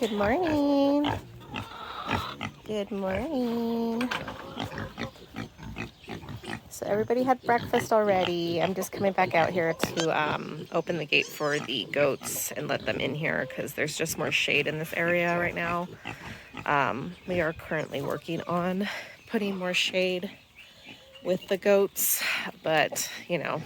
Good morning. Good morning. So everybody had breakfast already. I'm just coming back out here to open the gate for the goats and let them in here because there's just more shade in this area right now. We are currently working on putting more shade with the goats, but you know,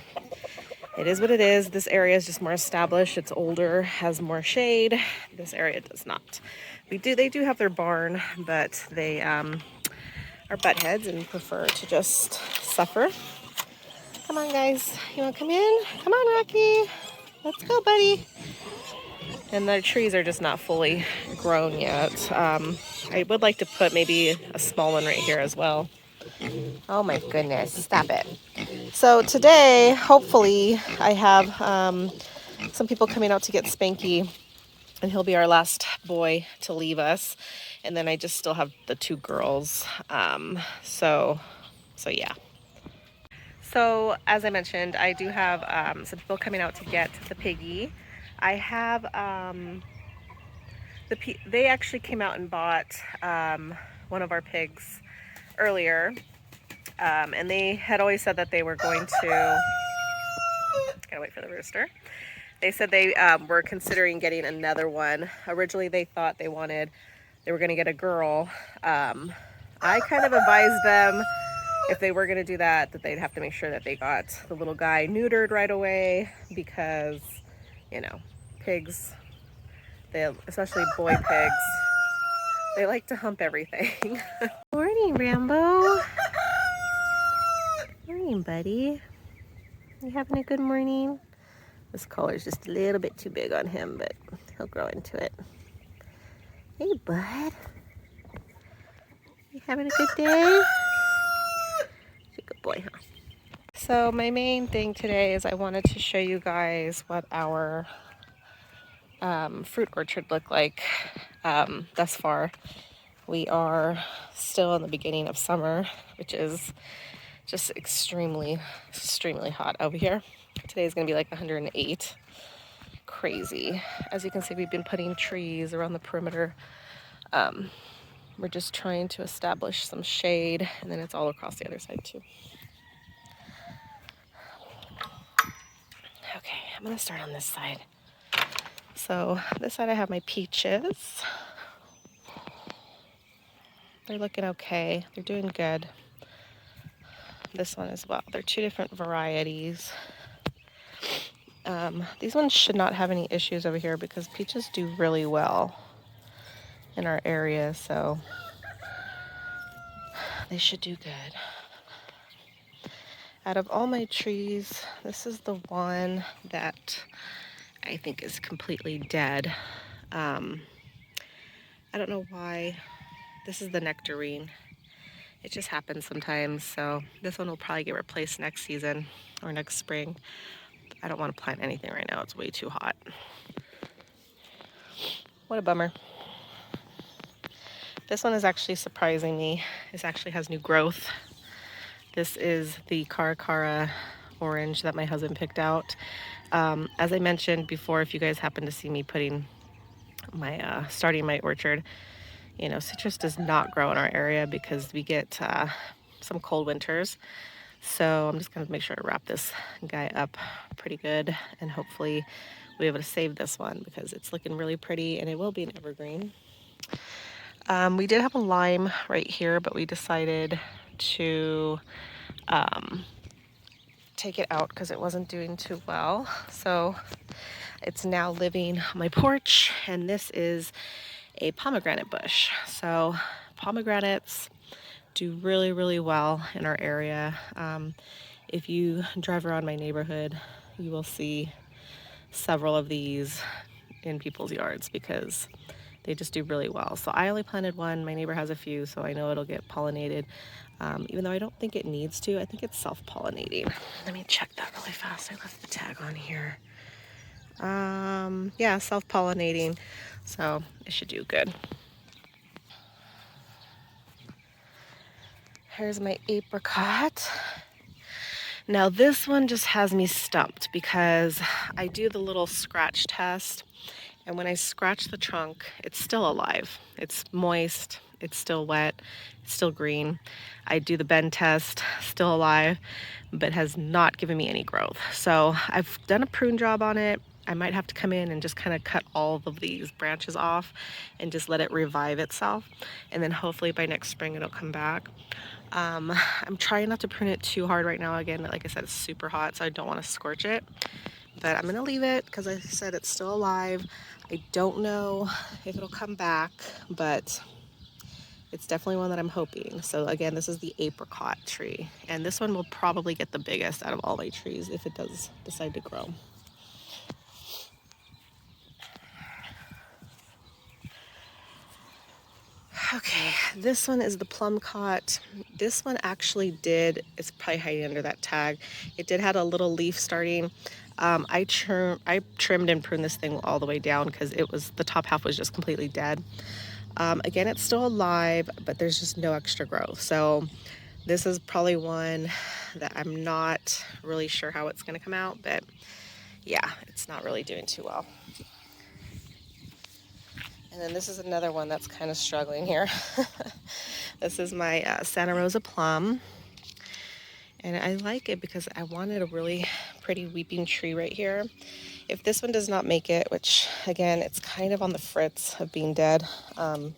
it is what it is. This area is just more established. It's older, has more shade. This area does not. They do have their barn, but they are buttheads and prefer to just suffer. Come on, guys. You want to come in? Come on, Rocky. Let's go, buddy. And the trees are just not fully grown yet. I would like to put maybe a small one right here as well. Oh my goodness, stop it. So today, hopefully, I have some people coming out to get Spanky, and he'll be our last boy to leave us. And then I just still have the two girls. So yeah. So as I mentioned, I do have some people coming out to get the piggy. I have, they actually came out and bought one of our pigs earlier. And they had always said that they were going to, gotta wait for the rooster. They said they were considering getting another one. Originally they thought they were gonna get a girl. I kind of advised them if they were gonna do that they'd have to make sure that they got the little guy neutered right away because, you know, pigs, especially boy pigs, they like to hump everything. Morning, Rambo. Morning, buddy. You having a good morning? This collar's just a little bit too big on him, but he'll grow into it. Hey, bud. You having a good day? You're a good boy, huh? So my main thing today is I wanted to show you guys what our fruit orchard looked like thus far. We are still in the beginning of summer, which is just extremely, extremely hot over here. Today is going to be like 108. Crazy. As you can see, we've been putting trees around the perimeter. We're just trying to establish some shade, and then it's all across the other side too. Okay, I'm going to start on this side. So this side I have my peaches. They're looking okay. They're doing good. This one as well. They're two different varieties. These ones should not have any issues over here because peaches do really well in our area, so they should do good. Out of all my trees, this is the one that I think is completely dead. I don't know why. This is the Nectarine. It just happens sometimes, so this one will probably get replaced next season or next spring. I don't want to plant anything right now. It's way too hot. What a bummer. This one is actually surprising me. This actually has new growth. This is the Karakara Orange that my husband picked out. As I mentioned before, if you guys happen to see me putting my starting my orchard, you know, citrus does not grow in our area because we get some cold winters. So I'm just going to make sure to wrap this guy up pretty good, and hopefully we'll be able to save this one because it's looking really pretty and it will be an evergreen. We did have a lime right here, but we decided to take it out because it wasn't doing too well. So it's now living on my porch, and this is a pomegranate bush. So pomegranates do really, really well in our area. If you drive around my neighborhood, you will see several of these in people's yards because they just do really well. So I only planted one. My neighbor has a few, so I know it'll get pollinated. Even though I don't think it needs to, I think it's self-pollinating. Let me check that really fast. I left the tag on here. Yeah, self-pollinating, so it should do good. Here's my apricot. Now this one just has me stumped because I do the little scratch test, And when I scratch the trunk, it's still alive. It's moist, it's still wet, it's still green. I do the bend test, still alive, but has not given me any growth. So I've done a prune job on it. I might have to come in and just kind of cut all of these branches off and just let it revive itself. And then hopefully by next spring it'll come back. I'm trying not to prune it too hard right now. Again, like I said, it's super hot, so I don't want to scorch it. But I'm gonna leave it because I said it's still alive. I don't know if it'll come back, but it's definitely one that I'm hoping. So again, this is the apricot tree, and this one will probably get the biggest out of all my trees if it does decide to grow. Okay, this one is the plum cot. This one actually it's probably hiding under that tag. It did have a little leaf starting. I trimmed and pruned this thing all the way down because the top half was just completely dead. Again, it's still alive, but there's just no extra growth. So this is probably one that I'm not really sure how it's gonna come out, but yeah, it's not really doing too well. And then this is another one that's kind of struggling here. This is my Santa Rosa plum. And I like it because I wanted a really pretty weeping tree right here. If this one does not make it, which again, it's kind of on the fritz of being dead, then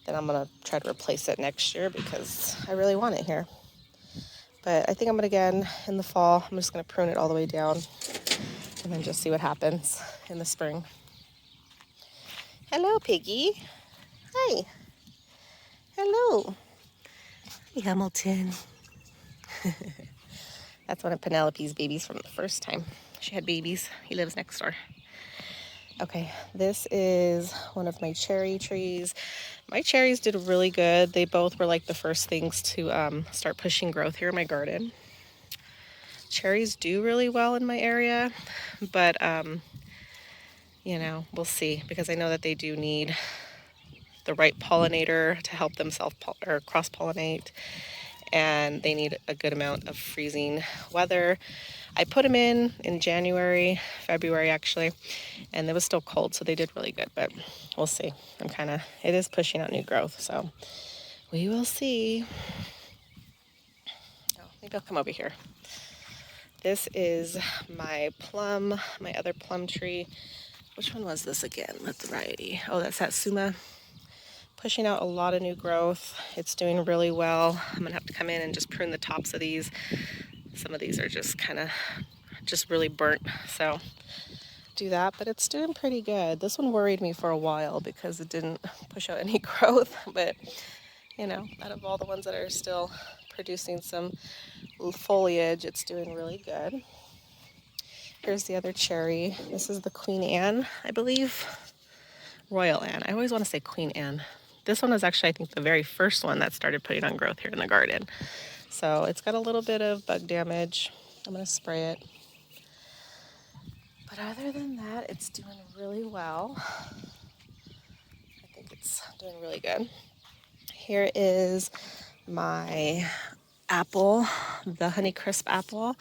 I'm gonna try to replace it next year because I really want it here. But I think I'm gonna, again, in the fall, I'm just gonna prune it all the way down and then just see what happens in the spring. Hello, Piggy. Hi. Hello. Hi, Hamilton. That's one of Penelope's babies from the first time she had babies. He lives next door. Okay, this is one of my cherry trees. My cherries did really good. They both were like the first things to start pushing growth here in my garden. Cherries do really well in my area, but you know, we'll see, because I know that they do need the right pollinator to help them cross-pollinate, and they need a good amount of freezing weather. I put them in January, February actually, and it was still cold, so they did really good, but we'll see. It is pushing out new growth, so we will see. Oh, maybe I'll come over here. This is my other plum tree. Which one was this again? What variety? Oh, that's Satsuma. Pushing out a lot of new growth. It's doing really well. I'm gonna have to come in and just prune the tops of these. Some of these are just just really burnt, so do that, but it's doing pretty good. This one worried me for a while because it didn't push out any growth, but you know, out of all the ones that are still producing some foliage, it's doing really good. Here's the other cherry. This is the Queen Anne, I believe. Royal Anne. I always want to say Queen Anne. This one was actually, I think, the very first one that started putting on growth here in the garden. So it's got a little bit of bug damage. I'm going to spray it. But other than that, it's doing really well. I think it's doing really good. Here is my apple, the Honeycrisp apple.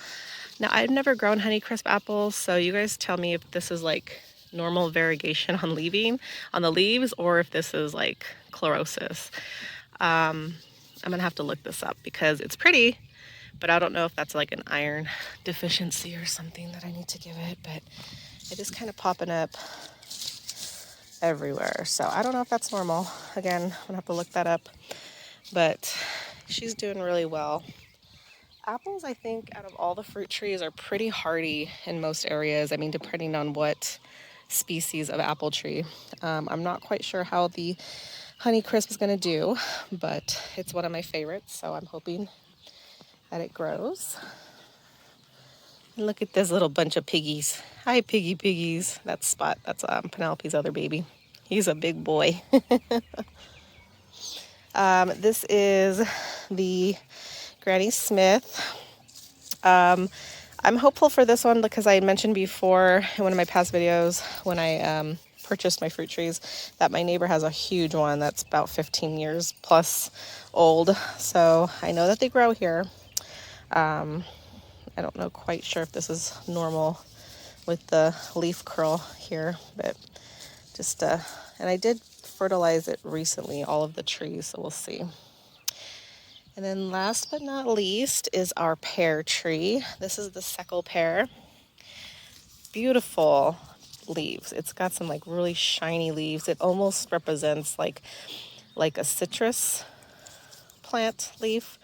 Now, I've never grown Honeycrisp apples, so you guys tell me if this is like normal variegation on the leaves, or if this is like chlorosis. I'm gonna have to look this up because it's pretty, but I don't know if that's like an iron deficiency or something that I need to give it, but it is kind of popping up everywhere. So I don't know if that's normal. Again, I'm gonna have to look that up, but she's doing really well. Apples, I think, out of all the fruit trees are pretty hardy in most areas. I mean, depending on what species of apple tree. I'm not quite sure how the Honeycrisp is going to do, but it's one of my favorites, so I'm hoping that it grows. And look at this little bunch of piggies. Hi, piggies. That's Spot. That's Penelope's other baby. He's a big boy. This is the Granny Smith. I'm hopeful for this one because I mentioned before in one of my past videos when I purchased my fruit trees that my neighbor has a huge one that's about 15 years plus old. So I know that they grow here. I don't know quite sure if this is normal with the leaf curl here, but Just and I did fertilize it recently, all of the trees, so we'll see. And then last but not least is our pear tree. This is the Seckel pear. Beautiful leaves. It's got some like really shiny leaves. It almost represents like a citrus plant leaf.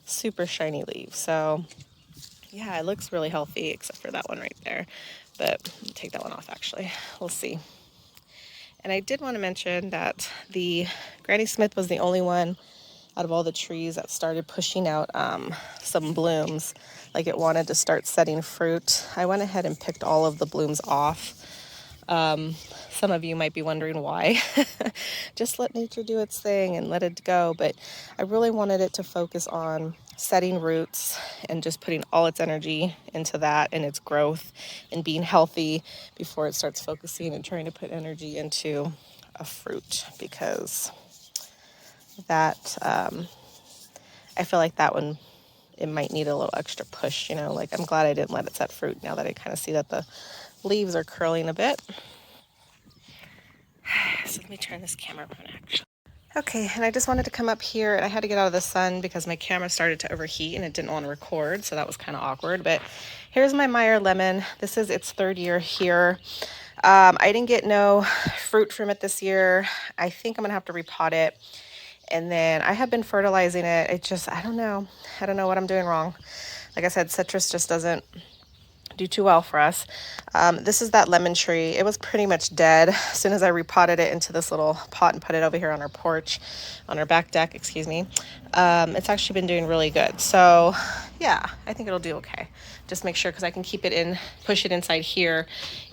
Super shiny leaves. So yeah, it looks really healthy except for that one right there. But take that one off actually. We'll see. And I did want to mention that the Granny Smith was the only one out of all the trees that started pushing out some blooms, like it wanted to start setting fruit. I went ahead and picked all of the blooms off. Some of you might be wondering why. Just let nature do its thing and let it go. But I really wanted it to focus on setting roots and just putting all its energy into that and its growth and being healthy before it starts focusing and trying to put energy into a fruit, because that I feel like that one, it might need a little extra push, you know, like I'm glad I didn't let it set fruit now that I kind of see that the leaves are curling a bit. So let me turn this camera on actually. Okay, and I just wanted to come up here, and I had to get out of the sun because my camera started to overheat and it didn't want to record, so that was kind of awkward. But here's my Meyer Lemon. This is its third year here. I didn't get no fruit from it this year. I think I'm gonna have to repot it. And then I have been fertilizing it. It just, I don't know what I'm doing wrong. Like I said, citrus just doesn't do too well for us. This is that lemon tree. It was pretty much dead as soon as I repotted it into this little pot and put it over here on our porch, on our back deck, excuse me. It's actually been doing really good. So yeah, I think it'll do okay. Just make sure, because I can keep it in, push it inside here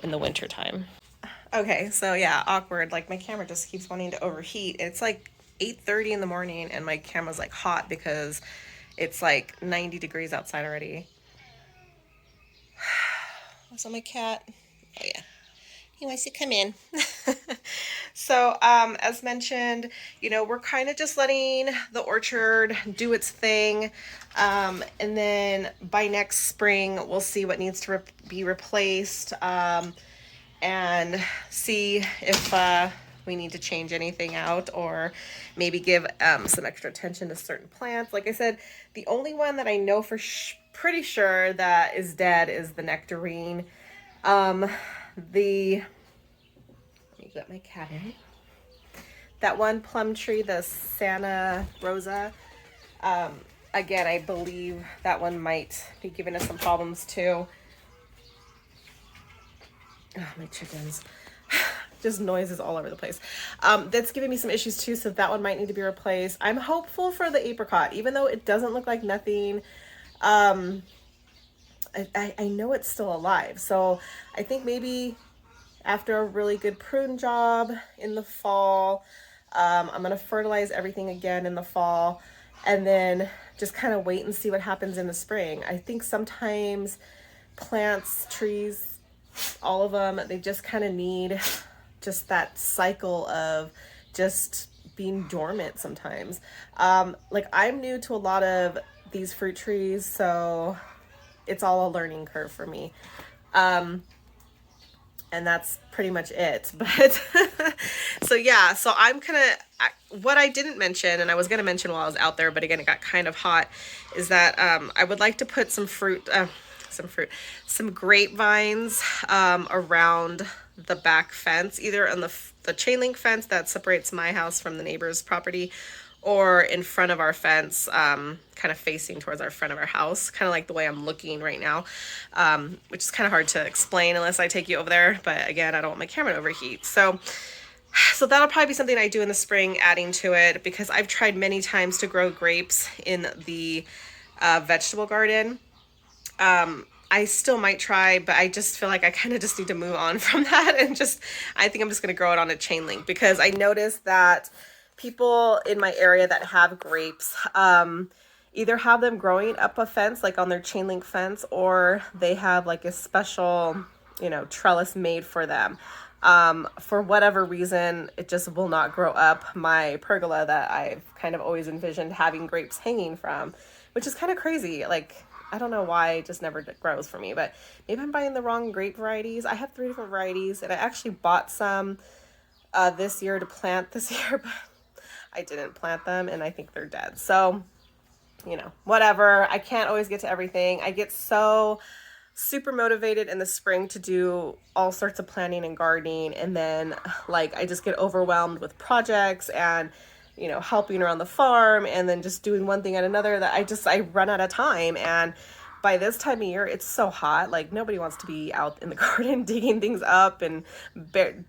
in the winter time. Okay, so yeah, awkward. Like my camera just keeps wanting to overheat. It's like 8:30 in the morning and my camera's like hot because it's like 90 degrees outside already. So my cat, oh yeah, he wants to come in. So as mentioned, you know, we're kind of just letting the orchard do its thing, and then by next spring we'll see what needs to be replaced, and see if we need to change anything out, or maybe give some extra attention to certain plants. Like I said, the only one that I know for pretty sure that is dead is the Nectarine. Let me let my cat in. That one plum tree, the Santa Rosa, again, I believe that one might be giving us some problems too. Oh, my chickens. Just noises all over the place. That's giving me some issues too, so that one might need to be replaced. I'm hopeful for the apricot, even though it doesn't look like nothing. I know it's still alive, so I think maybe after a really good prune job in the fall, I'm gonna fertilize everything again in the fall, and then just kind of wait and see what happens in the spring. I think sometimes plants, trees, all of them, they just kind of need just that cycle of just being dormant sometimes. Like I'm new to a lot of these fruit trees, so it's all a learning curve for me. And that's pretty much it. But so yeah, so I'm what I didn't mention, and I was gonna mention while I was out there, but again, it got kind of hot, is that I would like to put some grapevines around the back fence, either on the chain link fence that separates my house from the neighbor's property, or in front of our fence, kind of facing towards our front of our house, kind of like the way I'm looking right now, which is kind of hard to explain unless I take you over there. But again, I don't want my camera to overheat. So that'll probably be something I do in the spring, adding to it, because I've tried many times to grow grapes in the vegetable garden. I still might try, but I just feel like I kind of just need to move on from that, and I think I'm just going to grow it on a chain link, because I noticed that people in my area that have grapes either have them growing up a fence, like on their chain link fence, or they have like a special, trellis made for them. For whatever reason, it just will not grow up my pergola that I've kind of always envisioned having grapes hanging from, which is kind of crazy. Like, I don't know why it just never grows for me, but maybe I'm buying the wrong grape varieties. I have 3 different varieties, and I actually bought some this year to plant this year, but I didn't plant them and I think they're dead. So, you know, whatever. I can't always get to everything. I get so super motivated in the spring to do all sorts of planning and gardening, and then like I just get overwhelmed with projects and, you know, helping around the farm and then just doing one thing at another that I run out of time. And by this time of year, it's so hot, like nobody wants to be out in the garden digging things up and,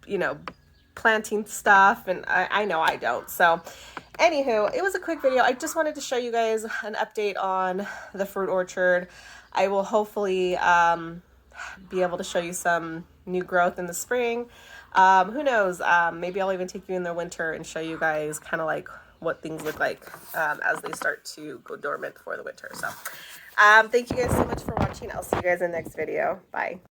you know, planting stuff, and I know I don't. So anywho, it was a quick video. I just wanted to show you guys an update on the fruit orchard. I will hopefully be able to show you some new growth in the spring. Who knows, maybe I'll even take you in the winter and show you guys kind of like what things look like as they start to go dormant for the winter. So thank you guys so much for watching. I'll see you guys in the next video. Bye.